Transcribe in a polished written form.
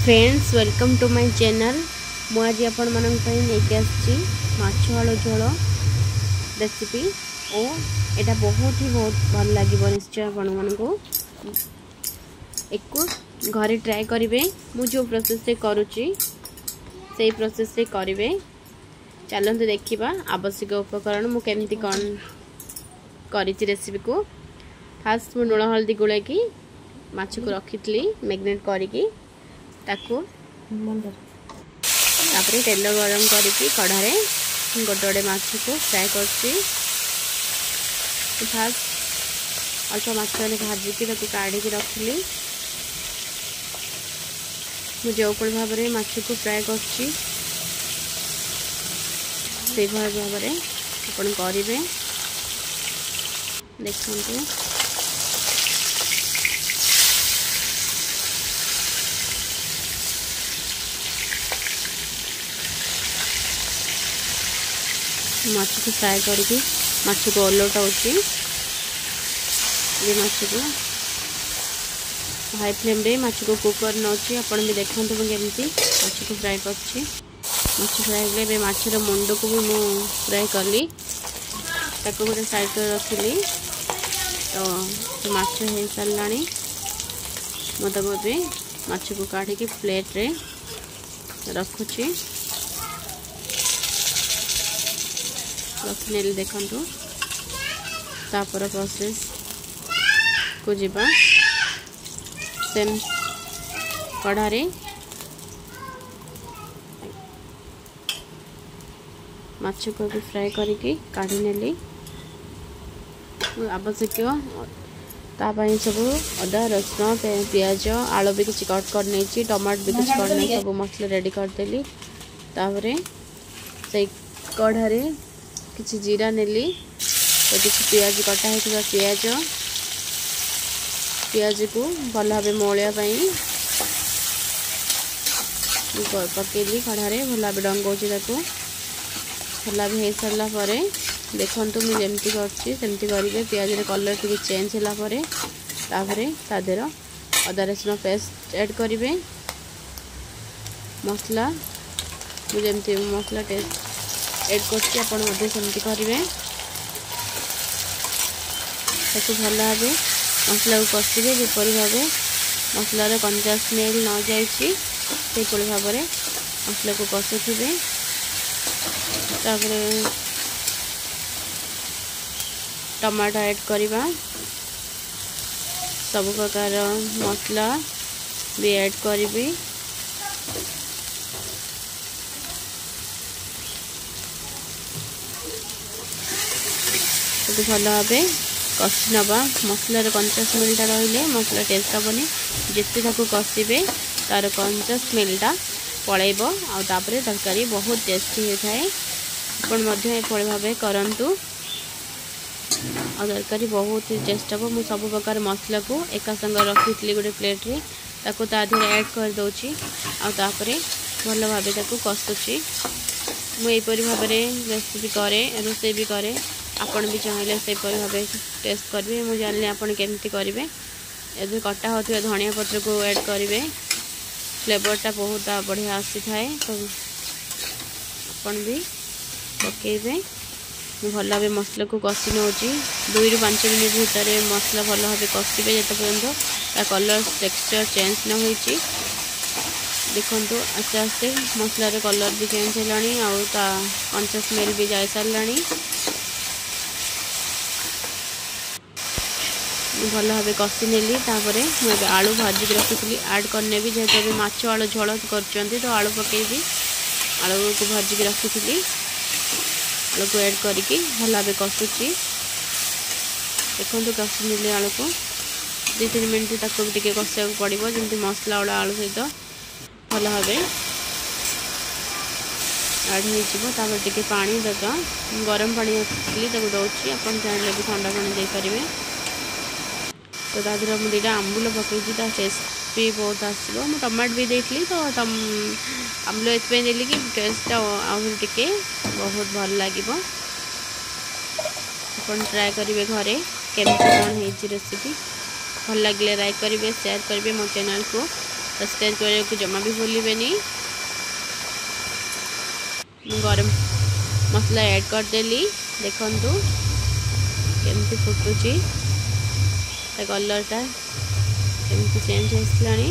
Friends welcome to my channel. मु आज आपण मानन पई लेके आछि माछ आलू झोल रेसिपी ओ एटा बहुत भल लागिबो। निश्चय आपण मानको एको घरे ट्राई करिवे। मु जो प्रोसेस से करूची सेही प्रोसेस से करिवे। चलंतु देखिबा आवश्यक उपकरण मु केमिति कोन करिछि रेसिपी को। फास्ट मु लूण हल्दी गुले की माछ को रखितली मैग्नेट करिकी ताकू तापरे तेल गरम करिकी कढ़ारे गोटे गोटे माछ को फ्राए करछि। फास्ट अल्प माछ ने भाजिकी ताकू काढ़ी रखिली। मु जो भाव में माछ को फ्राए करछि से भाव में अपन करेंगे। देखते माछ को फ्राए करके माछ को ओलटाऊँगी। ये माछ को हाई फ्लेम रे माछ को कुक कर नौची। अपन भी देखते मुझे माछ को फ्राए करछि। माछ फ्राए कले माछर मुंड को भी मु फ्राए कली ताको गोटे साइड कर रखिली। तो माछ हो सारा मतलब माछ को काढ़ी प्लेट रे रखुची रखने देखु। तापर प्रोसेस को जीवा सेम कढ़ारे माछ को भी फ्राए करके काढ़ी नेली। आवश्यक तापाई सब अदा रसुण पियाज आलू भी किसी कट कर नहीं, टमाटो भी किसी कट नहीं, सब मसला रेडी करदेली। तापरे से कढ़ारे किसी जीरा नेली तो किसी पियाज कटा है पियाज को भल भाव मौलिया पकेली कढ़ारे भल भाव डंगौची भल भाव हो सारा पर देखु मुझे जमती करमती करेंगे। पियाज कलर टी चेंज होगापर तादेर अदा रसुण पेस्ट ऐड करेंगे। मसला मुझे मसला टेस्ट ऐड करमती करेंगे। ताकू भल भाव मसला को कषिबे जेपरी भाव मसलार कंचा स्मेल न जाइए भाव में मसला को कषुवे। तापरे टमाटो ऐड करवा सब प्रकार मसला भी ऐड करी। भल भाव कषि नवा मसलार कंचा स्मेलटा रही मसला टेस्ट हेनी। जिते ताकू कषिबे तार कंचा स्मेलटा पलैब आउे तरकारी बहुत टेस्टी होता है। आपण भाव करंतु और तरकारी बहुत टेस्ट हम। मुझे सब प्रकार मसला को एका संग रखी गोटे प्लेट रे ताकू तादेह ऐड कर दूची आउे भल भाव कषुची। मुझे भाव रेसिपी करे रोसे भी करे। आपण भी चाहिए से भाव टेस्ट करेंगे। मुझे जानी आपड़ केमती करेंगे। ये कटा होता धनिया पत्र को ऐड करेंगे फ्लेवरटा बहुत बढ़िया आसी थाए। तो आपण भी पकेबे भल भाव मसला को कषि नौची 2 ରୁ 5 मिनट भितर मसला भल भाव कषिबे जिते पर्यंत कलर टेक्सचर चेंज न होइची। देखंतु आस्ते आस्ते मसलार कलर भी चेंज होलानी आउ ता कंचा स्मेल भी जाय सारलानी। भल भाव कषि नेली। तापरे मुझे आलू भाजिक रखी ऐड करने भी जेहेतु माछ आलू झोल कर तो आलू पकेबी आलू को भाजिक रखी आलू को ऐड करके भल भाव कषुची। देखो कषि नेली आलू को 2-3 मिनट तक भी कषा पड़ो जमी मसला वाला आलू सहित भल भाव ऐड हो। पानी देगा गरम पानी रखी दौची आप चाहिए भी ठंडा पानी देपारे। तो तादेह मुझे 2टा आंबुल पकई टेस्ट भी बहुत आसो। मुझे टमाटो भी देती तो आंबुल ये देली कि टेस्टा आहुरी बहुत भल लगे। अपन ट्राए करेंगे घरे केमती कौन हो रेसिपी भल लगे लाइक करेंगे शेयर करेंगे मो चैनल को। सब्सक्राइब करने को जमा भी भूलिबेनी। गरम मसला ऐड करदेली देखंतु केमती फुटुची कलरटा केमती चेंज होइसलानी।